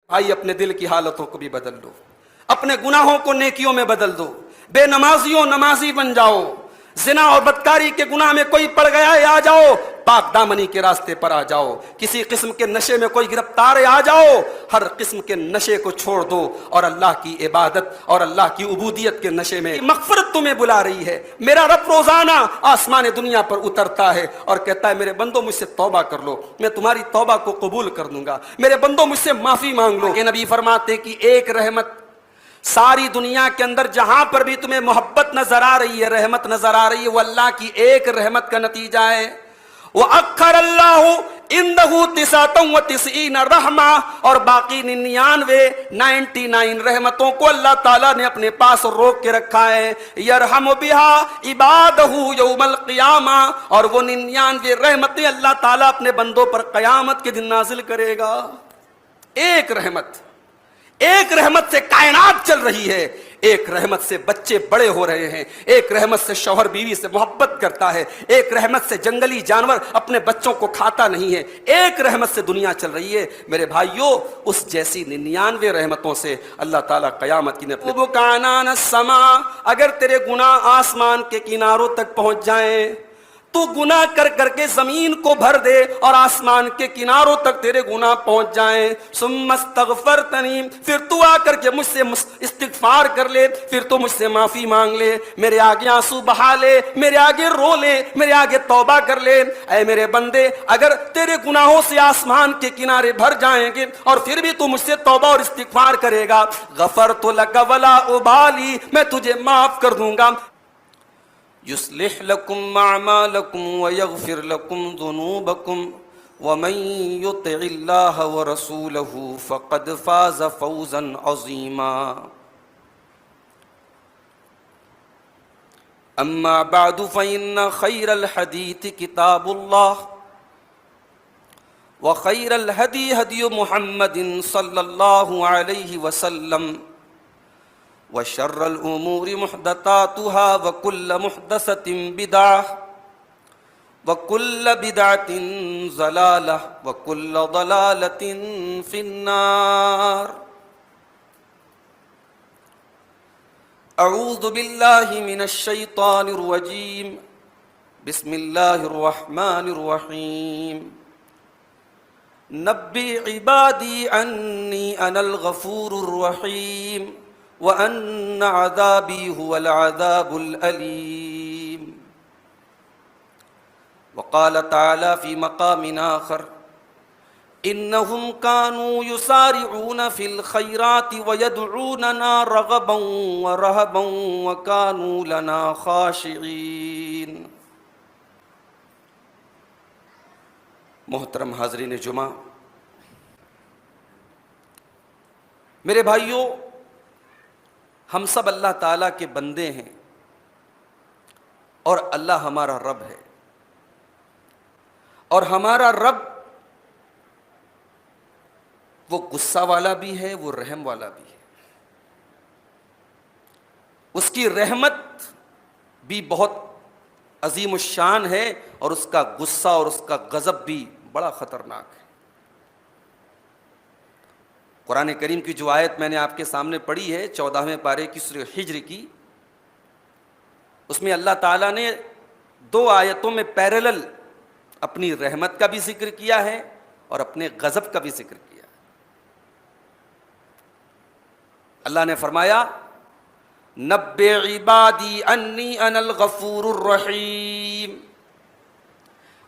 آئیے اپنے دل کی حالتوں کو بھی بدل لو، اپنے گناہوں کو نیکیوں میں بدل دو، بے نمازیوں نمازی بن جاؤ، زنا اور بدکاری کے گناہ میں کوئی پڑ گیا ہے آ جاؤ، پاک دامنی کے راستے پر آ جاؤ، کسی قسم کے نشے میں کوئی گرفتار ہے آ جاؤ، ہر قسم کے نشے کو چھوڑ دو اور اللہ کی عبادت اور اللہ کی عبودیت کے نشے میں مغفرت تمہیں بلا رہی ہے۔ میرا رب روزانہ آسمان دنیا پر اترتا ہے اور کہتا ہے میرے بندوں مجھ سے توبہ کر لو، میں تمہاری توبہ کو قبول کر دوں گا، میرے بندوں مجھ سے معافی مانگ لو۔ کہ نبی فرماتے کہ ایک رحمت ساری دنیا کے اندر جہاں پر بھی تمہیں محبت نظر آ رہی ہے، رحمت نظر آ رہی ہے، وہ اللہ کی ایک رحمت کا نتیجہ ہے۔ وَأَخَّرَ اللَّهُ عِنْدَهُ 99 رحمہ، اور باقی 99 رحمتوں کو اللہ تعالیٰ نے اپنے پاس روک کے رکھا ہے۔ يَرْحَمُ بِهَا عِبَادَهُ يَوْمَ الْقِيَامَةِ، اور وہ 99 رحمتیں اللہ تعالیٰ اپنے بندوں پر قیامت کے دن نازل کرے گا۔ ایک رحمت، ایک رحمت سے کائنات چل رہی ہے، ایک رحمت سے بچے بڑے ہو رہے ہیں، ایک رحمت سے شوہر بیوی سے محبت کرتا ہے، ایک رحمت سے جنگلی جانور اپنے بچوں کو کھاتا نہیں ہے، ایک رحمت سے دنیا چل رہی ہے۔ میرے بھائیوں، اس جیسی 99 رحمتوں سے اللہ تعالیٰ قیامت کی نے اپنے بُكَانَانَ السَّمَاء، اگر تیرے گناہ آسمان کے کناروں تک پہنچ جائیں، تو گناہ کر کر کے زمین کو بھر دے اور آسمان کے کناروں تک تیرے گناہ پہنچ جائیں، ثم استغفرتنی، پھر تو آ کر کے مجھ سے استغفار کر لے، پھر تو مجھ سے معافی مانگ لے، میرے آگے آنسو بہا لے، میرے آگے رو لے، میرے آگے توبہ کر لے۔ اے میرے بندے، اگر تیرے گناہوں سے آسمان کے کنارے بھر جائیں گے اور پھر بھی تو مجھ سے توبہ اور استغفار کرے گا، غفرت لک ولا ابالی، میں تجھے معاف کر دوں گا۔ يصلح لكم أعمالكم ويغفر لكم ذنوبكم ومن يطع الله ورسوله فقد فاز فوزا عظيما أما بعد فإن خير الحديث كتاب الله وخير الهدي هدي محمد صلى الله عليه وسلم وشر الأمور محدثاتها وكل محدثة بدعة وكل بدعة ضلالة وكل ضلالة في النار۔ أعوذ بالله من الشيطان الرجيم، بسم الله الرحمن الرحيم۔ نبئ عبادي أني أنا الغفور الرحيم وَأَنَّ عَذَابِي هُوَ الْعَذَابُ الْأَلِيمُ۔ وقال تعالى في مقام آخر، إِنَّهُمْ كَانُوا يُسَارِعُونَ فِي الْخَيْرَاتِ وَيَدْعُونَنَا رَغَبًا وَرَهَبًا وَكَانُوا لَنَا خَاشِعِينَ۔ محترم حاضرین جمعہ، میرے بھائیوں، ہم سب اللہ تعالیٰ کے بندے ہیں اور اللہ ہمارا رب ہے، اور ہمارا رب وہ غصہ والا بھی ہے، وہ رحم والا بھی ہے۔ اس کی رحمت بھی بہت عظیم الشان ہے اور اس کا غصہ اور اس کا غضب بھی بڑا خطرناک ہے۔ قرآن کریم کی جو آیت میں نے آپ کے سامنے پڑھی ہے 14ویں پارے کی سورہ حجر کی، اس میں اللہ تعالیٰ نے 2 آیتوں میں پیرلل اپنی رحمت کا بھی ذکر کیا ہے اور اپنے غضب کا بھی ذکر کیا ہے۔ اللہ نے فرمایا، نبئ عبادی انی انا الغفور الرحیم،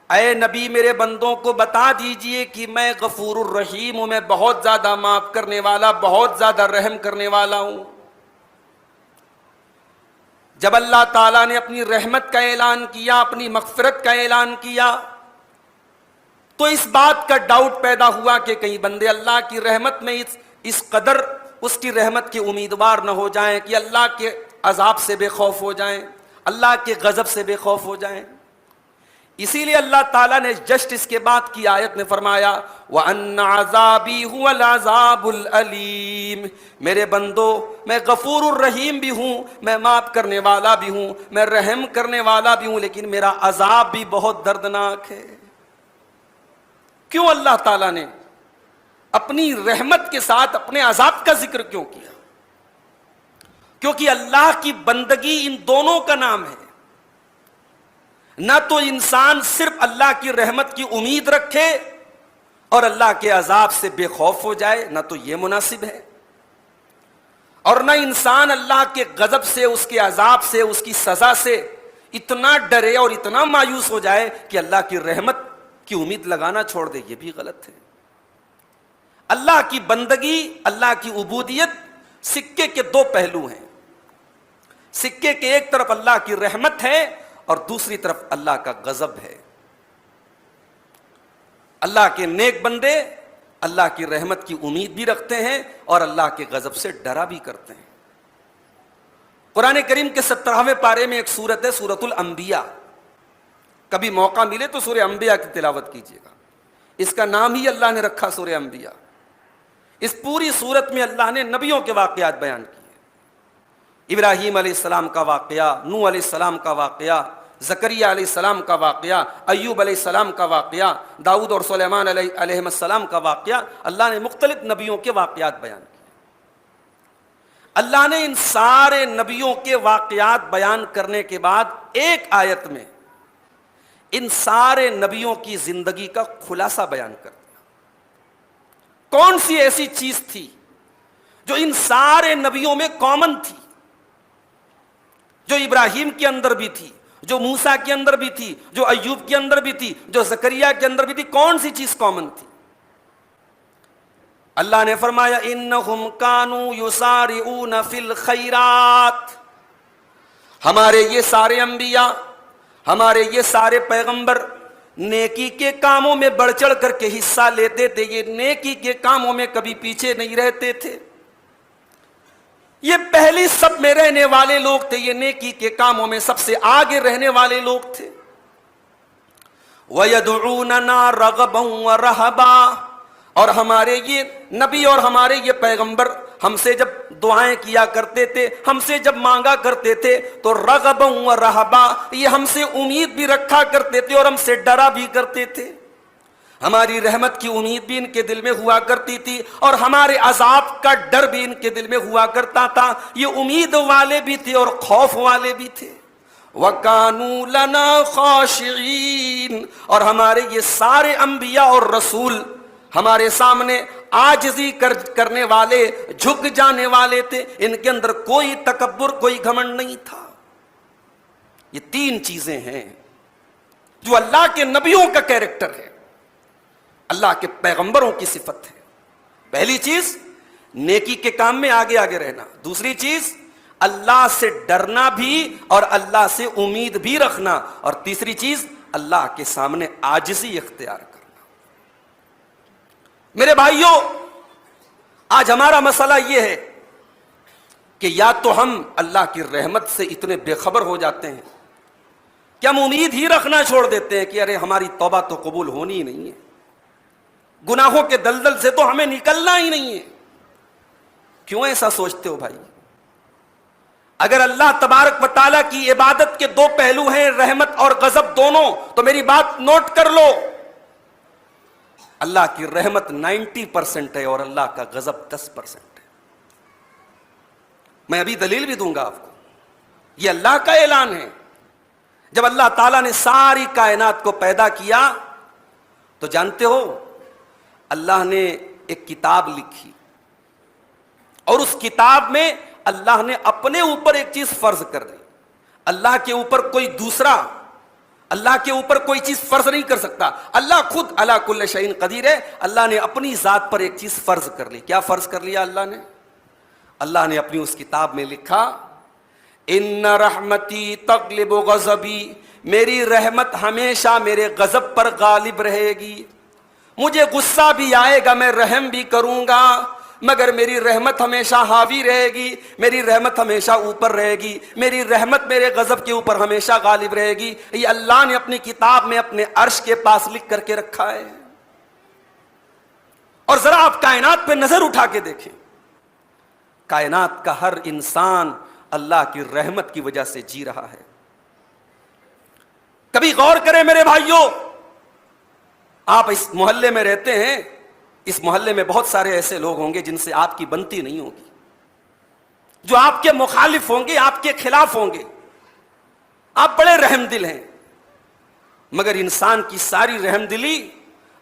اے نبی میرے بندوں کو بتا دیجئے کہ میں غفور الرحیم ہوں، میں بہت زیادہ معاف کرنے والا، بہت زیادہ رحم کرنے والا ہوں۔ جب اللہ تعالیٰ نے اپنی رحمت کا اعلان کیا، اپنی مغفرت کا اعلان کیا، تو اس بات کا ڈاؤٹ پیدا ہوا کہ کہیں بندے اللہ کی رحمت میں اس قدر اس کی رحمت کے امیدوار نہ ہو جائیں کہ اللہ کے عذاب سے بے خوف ہو جائیں، اللہ کے غضب سے بے خوف ہو جائیں۔ اسی لیے اللہ تعالیٰ نے جسٹ اس کے بعد کی آیت میں فرمایا، وَأَنَّ عَذَابِي هُوَ الْعَذَابُ الْأَلِيمُ، میرے بندو میں غفور الرحیم بھی ہوں، میں معاف کرنے والا بھی ہوں، میں رحم کرنے والا بھی ہوں، لیکن میرا عذاب بھی بہت دردناک ہے۔ کیوں اللہ تعالیٰ نے اپنی رحمت کے ساتھ اپنے عذاب کا ذکر کیوں کیا؟ کیونکہ اللہ کی بندگی ان دونوں کا نام ہے. نہ تو انسان صرف اللہ کی رحمت کی امید رکھے اور اللہ کے عذاب سے بے خوف ہو جائے، نہ تو یہ مناسب ہے، اور نہ انسان اللہ کے غضب سے، اس کے عذاب سے، اس کی سزا سے اتنا ڈرے اور اتنا مایوس ہو جائے کہ اللہ کی رحمت کی امید لگانا چھوڑ دے. یہ بھی غلط ہے. اللہ کی بندگی، اللہ کی عبودیت سکے کے دو پہلو ہیں. سکے کے ایک طرف اللہ کی رحمت ہے اور دوسری طرف اللہ کا غضب ہے. اللہ کے نیک بندے اللہ کی رحمت کی امید بھی رکھتے ہیں اور اللہ کے غضب سے ڈرا بھی کرتے ہیں. قرآن کریم کے 17ویں پارے میں ایک سورت ہے، سورۃ الانبیاء. کبھی موقع ملے تو سورہ انبیاء کی تلاوت کیجیے گا. اس کا نام ہی اللہ نے رکھا سورہ انبیاء. اس پوری سورت میں اللہ نے نبیوں کے واقعات بیان کیے. ابراہیم علیہ السلام کا واقعہ، نوح علیہ السلام کا واقعہ، زکریا علیہ السلام کا واقعہ، ایوب علیہ السلام کا واقعہ، داؤد اور سلیمان علیہ السلام کا واقعہ. اللہ نے مختلف نبیوں کے واقعات بیان کیے. اللہ نے ان سارے نبیوں کے واقعات بیان کرنے کے بعد ایک آیت میں ان سارے نبیوں کی زندگی کا خلاصہ بیان کر دیا. کون سی ایسی چیز تھی جو ان سارے نبیوں میں کامن تھی، جو ابراہیم کے اندر بھی تھی، جو موسیٰ کے اندر بھی تھی، جو ایوب کے اندر بھی تھی، جو زکریا کے اندر بھی تھی؟ کون سی چیز کامن تھی؟ اللہ نے فرمایا انہم کانوا یسارعون فی الخیرات. ہمارے یہ سارے انبیاء، ہمارے یہ سارے پیغمبر نیکی کے کاموں میں بڑھ چڑھ کر کے حصہ لیتے تھے. یہ نیکی کے کاموں میں کبھی پیچھے نہیں رہتے تھے. یہ پہلی سب میں رہنے والے لوگ تھے. یہ نیکی کے کاموں میں سب سے آگے رہنے والے لوگ تھے. وَيَدْعُونَنَا رَغَبًا وَرَهَبًا. اور ہمارے یہ نبی اور ہمارے یہ پیغمبر ہم سے جب دعائیں کیا کرتے تھے، ہم سے جب مانگا کرتے تھے تو رغبا و رہبا، یہ ہم سے امید بھی رکھا کرتے تھے اور ہم سے ڈرا بھی کرتے تھے. ہماری رحمت کی امید بھی ان کے دل میں ہوا کرتی تھی اور ہمارے عذاب کا ڈر بھی ان کے دل میں ہوا کرتا تھا. یہ امید والے بھی تھے اور خوف والے بھی تھے. وَكَانُوا لَنَا خَاشِعِينَ. اور ہمارے یہ سارے انبیاء اور رسول ہمارے سامنے عاجزی کرنے والے، جھک جانے والے تھے. ان کے اندر کوئی تکبر، کوئی گھمنڈ نہیں تھا. یہ تین چیزیں ہیں جو اللہ کے نبیوں کا کیریکٹر ہے، اللہ کے پیغمبروں کی صفت ہے. پہلی چیز نیکی کے کام میں آگے آگے رہنا. دوسری چیز اللہ سے ڈرنا بھی اور اللہ سے امید بھی رکھنا. اور تیسری چیز اللہ کے سامنے عاجزی اختیار کرنا. میرے بھائیوں، آج ہمارا مسئلہ یہ ہے کہ یا تو ہم اللہ کی رحمت سے اتنے بے خبر ہو جاتے ہیں کہ ہم امید ہی رکھنا چھوڑ دیتے ہیں کہ ارے ہماری توبہ تو قبول ہونی ہی نہیں ہے، گناہوں کے دلدل سے تو ہمیں نکلنا ہی نہیں ہے. کیوں ایسا سوچتے ہو بھائی؟ اگر اللہ تبارک و تعالیٰ کی عبادت کے دو پہلو ہیں، رحمت اور غضب دونوں، تو میری بات نوٹ کر لو. اللہ کی رحمت 90% ہے اور اللہ کا غضب 10% ہے. میں ابھی دلیل بھی دوں گا آپ کو. یہ اللہ کا اعلان ہے. جب اللہ تعالیٰ نے ساری کائنات کو پیدا کیا تو جانتے ہو اللہ نے ایک کتاب لکھی اور اس کتاب میں اللہ نے اپنے اوپر ایک چیز فرض کر دی. اللہ کے اوپر کوئی دوسرا، اللہ کے اوپر کوئی چیز فرض نہیں کر سکتا. اللہ خود علی کل شیء قدیر ہے. اللہ نے اپنی ذات پر ایک چیز فرض کر لی. کیا فرض کر لیا اللہ نے؟ اللہ نے اپنی اس کتاب میں لکھا ان رحمتی تغلب غضبی. میری رحمت ہمیشہ میرے غضب پر غالب رہے گی. مجھے غصہ بھی آئے گا، میں رحم بھی کروں گا، مگر میری رحمت ہمیشہ حاوی رہے گی، میری رحمت ہمیشہ اوپر رہے گی، میری رحمت میرے غضب کے اوپر ہمیشہ غالب رہے گی. یہ اللہ نے اپنی کتاب میں اپنے عرش کے پاس لکھ کر کے رکھا ہے. اور ذرا آپ کائنات پہ نظر اٹھا کے دیکھیں. کائنات کا ہر انسان اللہ کی رحمت کی وجہ سے جی رہا ہے. کبھی غور کریں میرے بھائیوں، آپ اس محلے میں رہتے ہیں، اس محلے میں بہت سارے ایسے لوگ ہوں گے جن سے آپ کی بنتی نہیں ہوگی، جو آپ کے مخالف ہوں گے، آپ کے خلاف ہوں گے. آپ بڑے رحم دل ہیں، مگر انسان کی ساری رحم دلی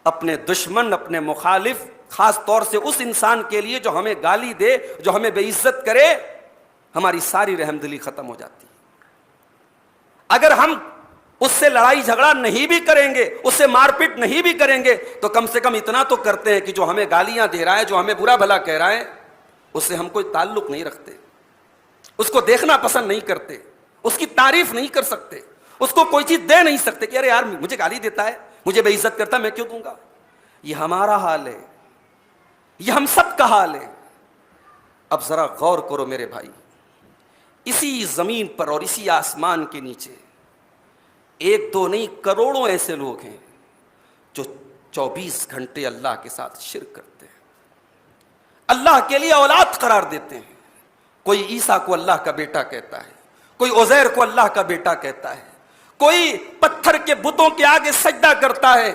اپنے دشمن، اپنے مخالف، خاص طور سے اس انسان کے لیے جو ہمیں گالی دے، جو ہمیں بے عزت کرے، ہماری ساری رحم دلی ختم ہو جاتی ہے. اگر ہم اس سے لڑائی جھگڑا نہیں بھی کریں گے، اس سے مار پیٹ نہیں بھی کریں گے، تو کم سے کم اتنا تو کرتے ہیں کہ جو ہمیں گالیاں دے رہا ہے، جو ہمیں برا بھلا کہہ رہا ہے، اس سے ہم کوئی تعلق نہیں رکھتے، اس کو دیکھنا پسند نہیں کرتے، اس کی تعریف نہیں کر سکتے، اس کو کوئی چیز دے نہیں سکتے کہ ارے یار مجھے گالی دیتا ہے، مجھے بے عزت کرتا ہے، میں کیوں دوں گا. یہ ہمارا حال ہے، یہ ہم سب کا حال ہے. اب ذرا غور کرو میرے بھائی، اسی زمین پر اور اسی آسمان کے نیچے ایک دو نہیں، کروڑوں ایسے لوگ ہیں جو 24 گھنٹے اللہ کے ساتھ شرک کرتے ہیں، اللہ کے لیے اولاد قرار دیتے ہیں. کوئی عیسیٰ کو اللہ کا بیٹا کہتا ہے، کوئی عزیر کو اللہ کا بیٹا کہتا ہے، کوئی پتھر کے بتوں کے آگے سجدہ کرتا ہے،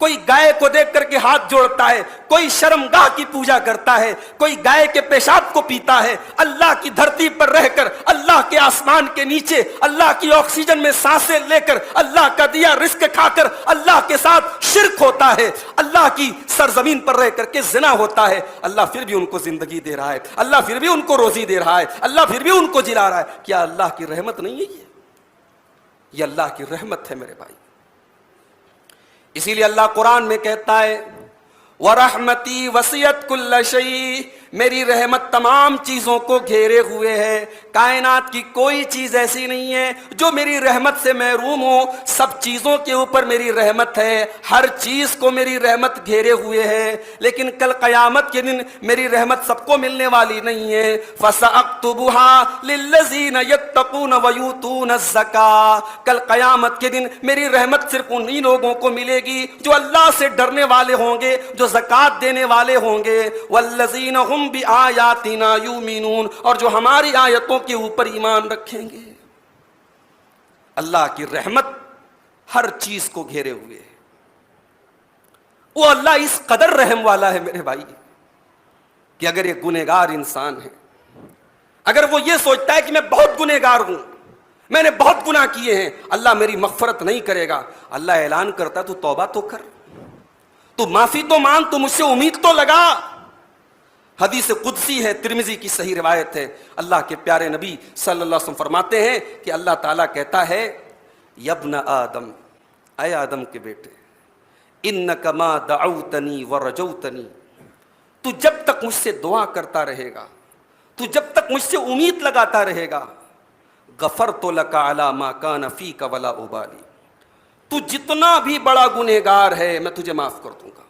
کوئی گائے کو دیکھ کر کے ہاتھ جوڑتا ہے، کوئی شرمگاہ کی پوجا کرتا ہے، کوئی گائے کے پیشاب کو پیتا ہے. اللہ کی دھرتی پر رہ کر، اللہ کے آسمان کے نیچے، اللہ کی آکسیجن میں سانسیں لے کر، اللہ کا دیا رزق کھا کر اللہ کے ساتھ شرک ہوتا ہے. اللہ کی سرزمین پر رہ کر کے زنا ہوتا ہے. اللہ پھر بھی ان کو زندگی دے رہا ہے، اللہ پھر بھی ان کو روزی دے رہا ہے، اللہ پھر بھی ان کو جلا رہا ہے. کیا اللہ کی رحمت نہیں ہے؟ یہ اللہ کی رحمت ہے میرے بھائی. اسی لیے اللہ قرآن میں کہتا ہے وَرَحْمَتِي وَسِعَتْ كُلَّ شَيْءٍ، میری رحمت تمام چیزوں کو گھیرے ہوئے ہے. کائنات کی کوئی چیز ایسی نہیں ہے جو میری رحمت سے محروم ہو. سب چیزوں کے اوپر میری رحمت ہے، ہر چیز کو میری رحمت گھیرے ہوئے ہے. لیکن کل قیامت کے دن میری رحمت سب کو ملنے والی نہیں ہے. فَسَأَكْتُبُهَا لِلَّذِينَ يَتَّقُونَ وَيُؤْتُونَ الزَّكَاةَ، کل قیامت کے دن میری رحمت صرف انہی لوگوں کو ملے گی جو اللہ سے ڈرنے والے ہوں گے، جو زکوٰۃ دینے والے ہوں گے. وَالَّذِينَ هُمْ بِآيَاتِنَا يُؤْمِنُونَ، اور جو ہماری آیتوں کے اوپر ایمان رکھیں گے. اللہ کی رحمت ہر چیز کو گھیرے ہوئے ہے. وہ اللہ اس قدر رحم والا ہے میرے بھائی کہ اگر یہ گنہگار انسان ہے، اگر وہ یہ سوچتا ہے کہ میں بہت گنہگار ہوں، میں نے بہت گناہ کیے ہیں، اللہ میری مغفرت نہیں کرے گا، اللہ اعلان کرتا تو توبہ تو کر، تو معافی تو مانگ، تو مجھ سے امید تو لگا. حدیث قدسی ہے، ترمذی کی صحیح روایت ہے. اللہ کے پیارے نبی صلی اللہ علیہ وسلم فرماتے ہیں کہ اللہ تعالیٰ کہتا ہے یبن آدم، اے آدم کے بیٹے، انک ما دعوتنی ورجوتنی، تو جب تک مجھ سے دعا کرتا رہے گا، تو جب تک مجھ سے امید لگاتا رہے گا، غفرت لک علی ما کان فیک ولا ابالی، تو جتنا بھی بڑا گنہگار ہے میں تجھے معاف کر دوں گا.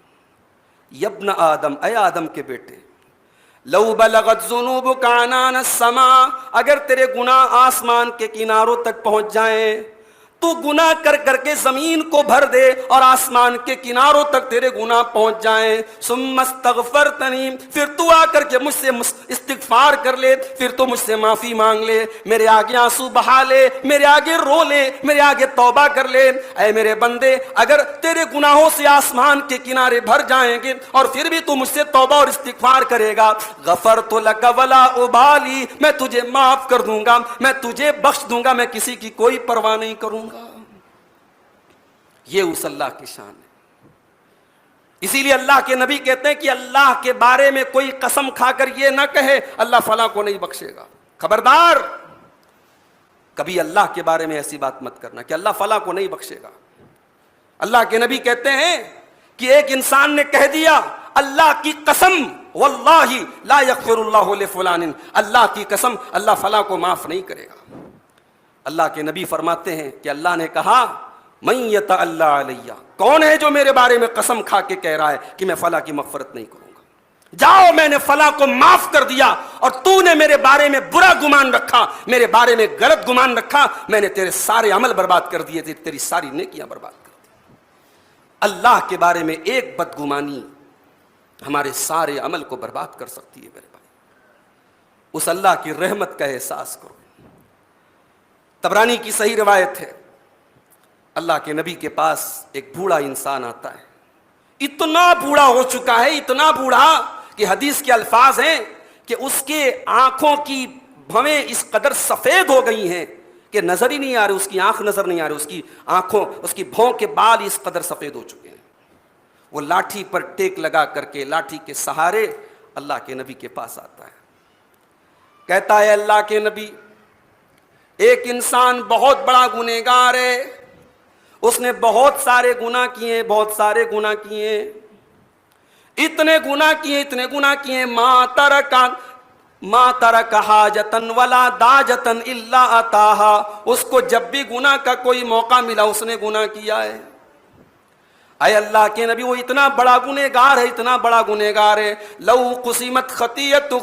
یبن آدم، اے آدم کے بیٹے، لو بلغت ذنوبک عنان السماء، اگر تیرے گناہ آسمان کے کناروں تک پہنچ جائیں، تو گناہ کر کر کے زمین کو بھر دے اور آسمان کے کناروں تک تیرے گناہ پہنچ جائیں، ثم استغفرتنی، پھر تو آ کر کے مجھ سے استغفار کر لے، پھر تو مجھ سے معافی مانگ لے، میرے آگے آنسو بہا لے، میرے آگے رو لے، میرے آگے توبہ کر لے. اے میرے بندے، اگر تیرے گناہوں سے آسمان کے کنارے بھر جائیں گے اور پھر بھی تو مجھ سے توبہ اور استغفار کرے گا، غفرت لک ولا ابالی، میں تجھے معاف کر دوں گا، میں تجھے بخش دوں گا، میں کسی کی کوئی پرواہ نہیں کروں گا. یہ اس اللہ کی شان ہے. اسی لیے اللہ کے نبی کہتے ہیں کہ اللہ کے بارے میں کوئی قسم کھا کر یہ نہ کہے اللہ فلاں کو نہیں بخشے گا. خبردار، کبھی اللہ کے بارے میں ایسی بات مت کرنا کہ اللہ فلاں کو نہیں بخشے گا. اللہ کے نبی کہتے ہیں کہ ایک انسان نے کہہ دیا اللہ کی قسم واللہ لا یغفر اللہ لفلان، اللہ کی قسم اللہ فلاں کو معاف نہیں کرے گا. اللہ کے نبی فرماتے ہیں کہ اللہ نے کہا من یتعلی علیہ، کون ہے جو میرے بارے میں قسم کھا کے کہہ رہا ہے کہ میں فلاں کی مغفرت نہیں کروں گا. جاؤ، میں نے فلاں کو معاف کر دیا اور تو نے میرے بارے میں برا گمان رکھا، میرے بارے میں غلط گمان رکھا، میں نے تیرے سارے عمل برباد کر دیے، تیری ساری نیکیاں برباد کر دی. اللہ کے بارے میں ایک بدگمانی ہمارے سارے عمل کو برباد کر سکتی ہے میرے بھائی. اس اللہ کی رحمت کا احساس کرو. طبرانی کی صحیح روایت ہے، اللہ کے نبی کے پاس ایک بوڑھا انسان آتا ہے، اتنا بوڑھا ہو چکا ہے، اتنا بوڑھا کہ حدیث کے الفاظ ہیں کہ اس کے آنکھوں کی بھویں اس قدر سفید ہو گئی ہیں کہ نظر ہی نہیں آ رہی، اس کی آنکھ نظر نہیں آ رہی، اس کی آنکھوں، اس کی بھوں کے بال اس قدر سفید ہو چکے ہیں۔ وہ لاٹھی پر ٹیک لگا کر کے، لاٹھی کے سہارے اللہ کے نبی کے پاس آتا ہے، کہتا ہے اللہ کے نبی، ایک انسان بہت بڑا گنہگار ہے، اس نے بہت سارے گناہ کیے، بہت سارے گناہ کیے، اتنے گناہ کیے، ما ترک حاجتن ولا داجتن الا اتاہا، اس کو جب بھی گناہ کا کوئی موقع ملا اس نے گناہ کیا ہے۔ اے اللہ کے نبی، وہ اتنا بڑا گنہگار ہے، اتنا بڑا گنہگار ہے، لو قسمت خطیئتہ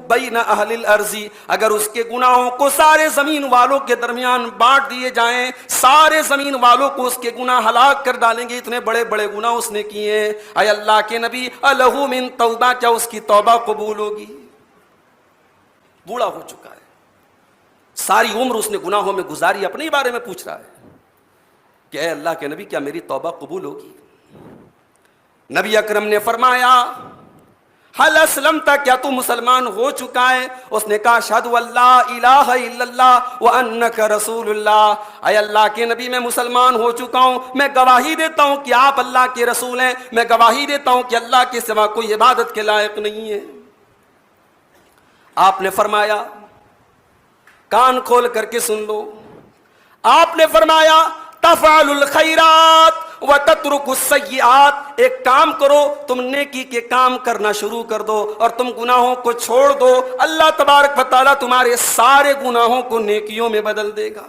بین اہل الارض، اگر اس کے گناہوں کو سارے زمین والوں کے درمیان بانٹ دیے جائیں، سارے زمین والوں کو اس کے گناہ ہلاک کر ڈالیں گے، اتنے بڑے بڑے گناہ اس نے کیے ہیں۔ اے اللہ کے نبی، الہ من توبہ، کیا اس کی توبہ قبول ہوگی؟ بوڑھا ہو چکا ہے، ساری عمر اس نے گناہوں میں گزاری، اپنے ہی بارے میں پوچھ رہا ہے کہ اے اللہ کے نبی، کیا میری توبہ قبول ہوگی؟ نبی اکرم نے فرمایا، حل اسلمت، کیا تو مسلمان ہو چکا ہے؟ اس نے کہا اشہد ان لا الہ الا اللہ وانک رسول اللہ، اے اللہ کے نبی میں مسلمان ہو چکا ہوں، میں گواہی دیتا ہوں کہ آپ اللہ کے رسول ہیں، میں گواہی دیتا ہوں کہ اللہ کے سوا کوئی عبادت کے لائق نہیں ہے۔ آپ نے فرمایا، کان کھول کر کے سن لو، آپ نے فرمایا تفعل الخیرات وتترک السیئات، ایک کام کرو، تم نیکی کے کام کرنا شروع کر دو اور تم گناہوں کو چھوڑ دو، اللہ تبارک و تعالیٰ تمہارے سارے گناہوں کو نیکیوں میں بدل دے گا۔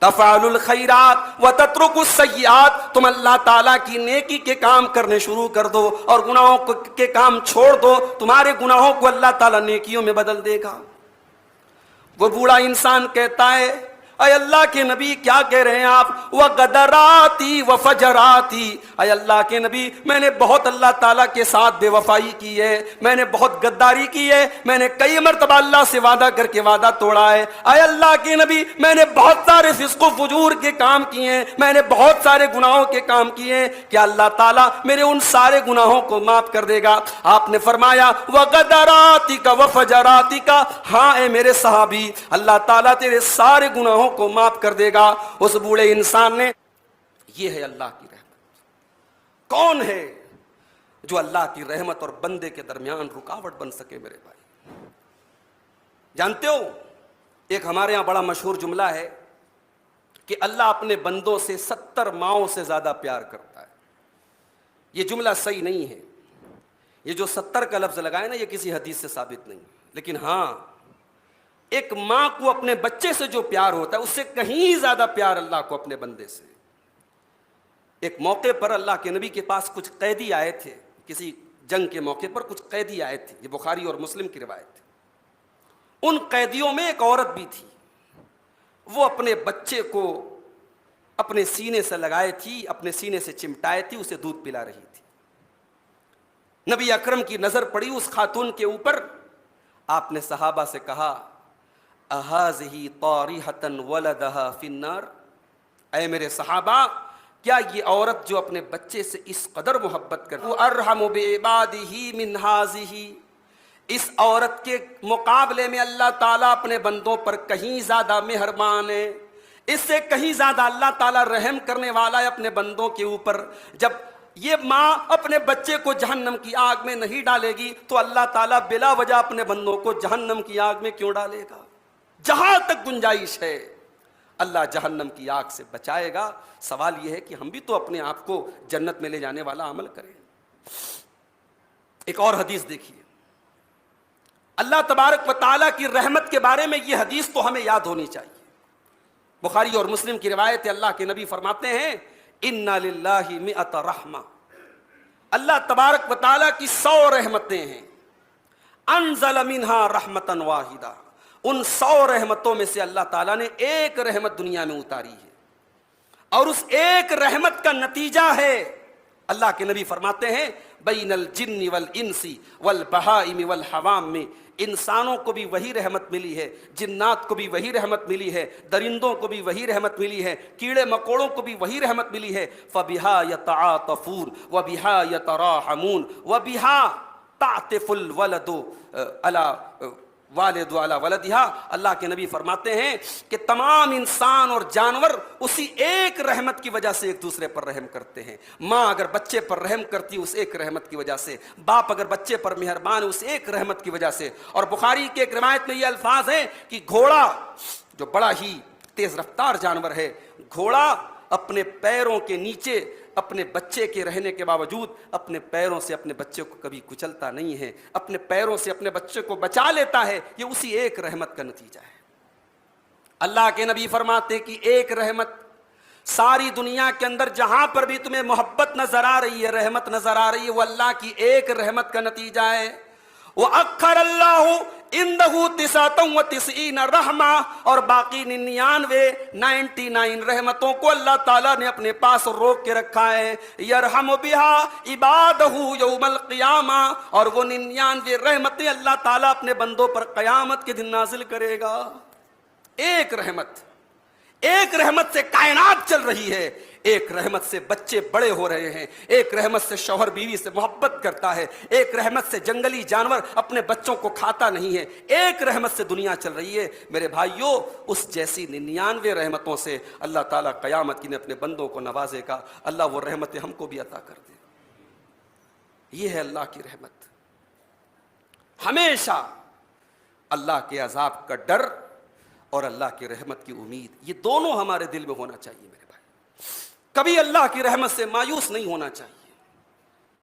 تفعل الخیرات وتترک السیئات، تم اللہ تعالیٰ کی نیکی کے کام کرنے شروع کر دو اور گناہوں کے کام چھوڑ دو، تمہارے گناہوں کو اللہ تعالیٰ نیکیوں میں بدل دے گا۔ وہ بوڑھا انسان کہتا ہے، اے اللہ کے نبی کیا کہہ رہے ہیں آپ؟ وَغَدَرَاتِي وَفَجَرَاتِي، اے اللہ کے نبی میں نے بہت اللہ تعالیٰ کے ساتھ بے وفائی کی ہے، میں نے بہت غداری کی ہے، میں نے کئی مرتبہ اللہ سے وعدہ کر کے وعدہ توڑا ہے، اے اللہ کے نبی میں نے بہت سارے فسق و فجور کے کام کیے ہیں، میں نے بہت سارے گناہوں کے کام کیے ہیں، کیا اللہ تعالیٰ میرے ان سارے گناہوں کو معاف کر دے گا؟ آپ نے فرمایا وَغَدَرَاتِكَ وَفَجَرَاتِكَ، ہاں اے میرے صحابی، اللہ تعالیٰ تیرے سارے گناہوں کو معاف کر دے گا۔ اس بوڑھے انسان نے، یہ ہے اللہ کی رحمت۔ کون ہے جو اللہ کی رحمت اور بندے کے درمیان رکاوٹ بن سکے میرے بھائی؟ جانتے ہو، ایک ہمارے ہاں بڑا مشہور جملہ ہے کہ اللہ اپنے بندوں سے 70 ماؤں سے زیادہ پیار کرتا ہے۔ یہ جملہ صحیح نہیں ہے، یہ جو 70 کا لفظ لگائے نا، یہ کسی حدیث سے ثابت نہیں، لیکن ہاں ایک ماں کو اپنے بچے سے جو پیار ہوتا ہے اس سے کہیں زیادہ پیار اللہ کو اپنے بندے سے۔ ایک موقع پر اللہ کے نبی کے پاس کچھ قیدی آئے تھے، کسی جنگ کے موقع پر کچھ قیدی آئے تھے، یہ بخاری اور مسلم کی روایت ہے۔ ان قیدیوں میں ایک عورت بھی تھی، وہ اپنے بچے کو اپنے سینے سے لگائے تھی، اپنے سینے سے چمٹائے تھی، اسے دودھ پلا رہی تھی۔ نبی اکرم کی نظر پڑی اس خاتون کے اوپر، آپ نے صحابہ سے کہا اہذہ طارحۃ ولدہا فی النار، اے میرے صحابہ کیا یہ عورت جو اپنے بچے سے اس قدر محبت کرتی ہے، ارحم بعبادہ من ہذہ، اس عورت کے مقابلے میں اللہ تعالیٰ اپنے بندوں پر کہیں زیادہ مہربان ہے، اس سے کہیں زیادہ اللہ تعالیٰ رحم کرنے والا ہے اپنے بندوں کے اوپر۔ جب یہ ماں اپنے بچے کو جہنم کی آگ میں نہیں ڈالے گی تو اللہ تعالیٰ بلا وجہ اپنے بندوں کو جہنم کی آگ میں کیوں ڈالے گا؟ جہاں تک گنجائش ہے اللہ جہنم کی آگ سے بچائے گا۔ سوال یہ ہے کہ ہم بھی تو اپنے آپ کو جنت میں لے جانے والا عمل کریں۔ ایک اور حدیث دیکھیے، اللہ تبارک و تعالیٰ کی رحمت کے بارے میں یہ حدیث تو ہمیں یاد ہونی چاہیے۔ بخاری اور مسلم کی روایت ہے، اللہ کے نبی فرماتے ہیں اِنَّ لِلَّهِ مِئَةَ رَحْمَةٍ، اللہ تبارک و تعالیٰ کی 100 رحمتیں ہیں، انزل منہا رحمتاً واحدہ، ان 100 رحمتوں میں سے اللہ تعالیٰ نے ایک رحمت دنیا میں اتاری ہے، اور اس ایک رحمت کا نتیجہ ہے اللہ کے نبی فرماتے ہیں بین الجن والانسی والبہائم والحوام میں انسانوں کو بھی وہی رحمت ملی ہے، جنات کو بھی وہی رحمت ملی ہے، درندوں کو بھی وہی رحمت ملی ہے، کیڑے مکوڑوں کو بھی وہی رحمت ملی ہے. فَبِهَا يَتَعَاطَفُونَ وَبِهَا يَتَرَاحَمُونَ وَبِهَا تعطف الولد علی والد علی ولدها. اللہ کے نبی فرماتے ہیں کہ تمام انسان اور جانور اسی ایک رحمت کی وجہ سے ایک دوسرے پر رحم کرتے ہیں. ماں اگر بچے پر رحم کرتی ہے اس ایک رحمت کی وجہ سے، باپ اگر بچے پر مہربان ہے اس ایک رحمت کی وجہ سے. اور بخاری کی ایک روایت میں یہ الفاظ ہیں کہ گھوڑا جو بڑا ہی تیز رفتار جانور ہے، گھوڑا اپنے پیروں کے نیچے اپنے بچے کے رہنے کے باوجود اپنے پیروں سے اپنے بچے کو کبھی کچلتا نہیں ہے، اپنے پیروں سے اپنے بچے کو بچا لیتا ہے. یہ اسی ایک رحمت کا نتیجہ ہے. اللہ کے نبی فرماتے کہ ایک رحمت ساری دنیا کے اندر جہاں پر بھی تمہیں محبت نظر آ رہی ہے، رحمت نظر آ رہی ہے، وہ اللہ کی ایک رحمت کا نتیجہ ہے. وَأَخَّرَ اللَّهُ عِنْدَهُ 99 رحمہ، اور باقی 99 رحمتوں کو اللہ تعالیٰ نے اپنے پاس روک کے رکھا ہے. یرحم بها عبادہ یوم القیامہ، اور وہ 99 رحمتیں اللہ تعالیٰ اپنے بندوں پر قیامت کے دن نازل کرے گا. ایک رحمت سے کائنات چل رہی ہے، ایک رحمت سے بچے بڑے ہو رہے ہیں، ایک رحمت سے شوہر بیوی سے محبت کرتا ہے، ایک رحمت سے جنگلی جانور اپنے بچوں کو کھاتا نہیں ہے، ایک رحمت سے دنیا چل رہی ہے. میرے بھائیوں، اس جیسی 99 رحمتوں سے اللہ تعالیٰ قیامت کی نے اپنے بندوں کو نوازے گا. اللہ وہ رحمتیں ہم کو بھی عطا کر دے. یہ ہے اللہ کی رحمت. ہمیشہ اللہ کے عذاب کا ڈر اور اللہ کی رحمت کی امید، یہ دونوں ہمارے دل میں ہونا چاہیے میرے بھائی. کبھی اللہ کی رحمت سے مایوس نہیں ہونا چاہیے.